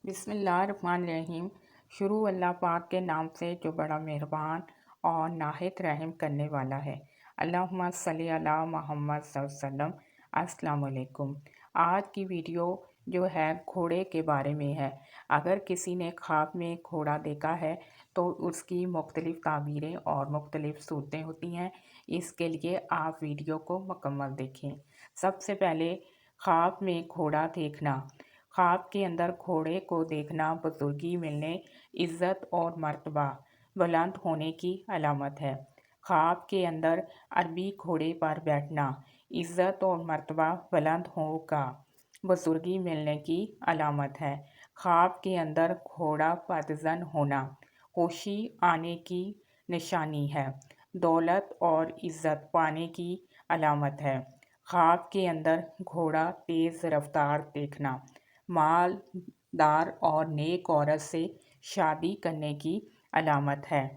بسم اللہ الرحمن الرحیم۔ شروع اللہ پاک کے نام سے جو بڑا مہربان اور نہایت رحم کرنے والا ہے۔ اللہم صلی علی محمد صلی اللہ علیہ وسلم۔ السلام علیکم۔ آج کی ویڈیو جو ہے گھوڑے کے بارے میں ہے۔ اگر کسی نے خواب میں گھوڑا دیکھا ہے تو اس کی مختلف تعبیریں اور مختلف صورتیں ہوتی ہیں۔ اس کے لیے آپ ویڈیو کو مکمل دیکھیں۔ سب سے پہلے خواب میں گھوڑا دیکھنا۔ خواب کے اندر گھوڑے کو دیکھنا بزرگی ملنے، عزت اور مرتبہ بلند ہونے کی علامت ہے۔ خواب کے اندر عربی گھوڑے پر بیٹھنا، عزت اور مرتبہ بلند ہوگا، بزرگی ملنے کی علامت ہے۔ خواب کے اندر گھوڑا پدزن ہونا، خوشی آنے کی نشانی ہے، دولت اور عزت پانے کی علامت ہے۔ خواب کے اندر گھوڑا تیز رفتار دیکھنا، مال دار اور نیک عورت سے شادی کرنے کی علامت ہے۔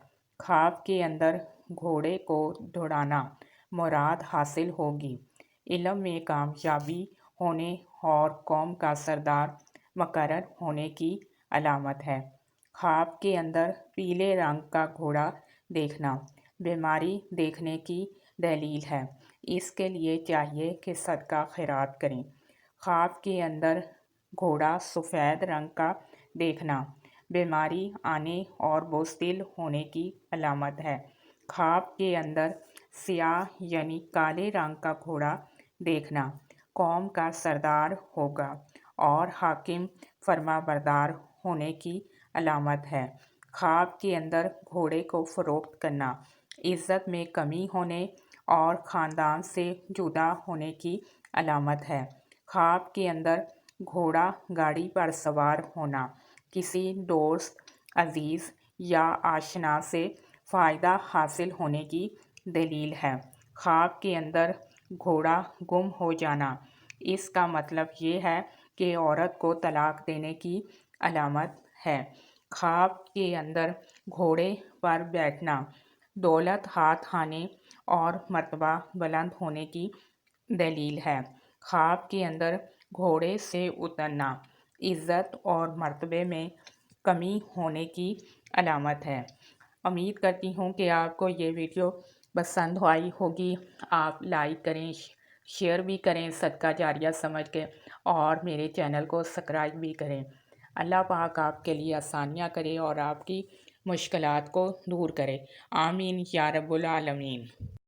خواب کے اندر گھوڑے کو دوڑانا، مراد حاصل ہوگی، علم میں کامیابی ہونے اور قوم کا سردار مقرر ہونے کی علامت ہے۔ خواب کے اندر پیلے رنگ کا گھوڑا دیکھنا، بیماری دیکھنے کی دلیل ہے، اس کے لیے چاہیے کہ صدقہ خیرات کریں۔ خواب کے اندر گھوڑا سفید رنگ کا دیکھنا، بیماری آنے اور بزدل ہونے کی علامت ہے۔ خواب کے اندر سیاہ یعنی کالے رنگ کا گھوڑا دیکھنا، قوم کا سردار ہوگا اور حاکم فرما بردار ہونے کی علامت ہے۔ خواب کے اندر گھوڑے کو فروخت کرنا، عزت میں کمی ہونے اور خاندان سے جدا ہونے کی علامت ہے۔ خواب کے اندر گھوڑا گاڑی پر سوار ہونا، کسی دوست، عزیز یا آشنا سے فائدہ حاصل ہونے کی دلیل ہے۔ خواب کے اندر گھوڑا گم ہو جانا، اس کا مطلب یہ ہے کہ عورت کو طلاق دینے کی علامت ہے۔ خواب کے اندر گھوڑے پر بیٹھنا، دولت ہاتھ آنے اور مرتبہ بلند ہونے کی دلیل ہے۔ خواب کے اندر گھوڑے سے اترنا، عزت اور مرتبے میں کمی ہونے کی علامت ہے۔ امید کرتی ہوں کہ آپ کو یہ ویڈیو پسند آئی ہوگی۔ آپ لائک کریں، شیئر بھی کریں صدقہ جاریہ سمجھ کے، اور میرے چینل کو سبسکرائب بھی کریں۔ اللہ پاک آپ کے لیے آسانیاں کرے اور آپ کی مشکلات کو دور کرے۔ آمین یا رب العالمین۔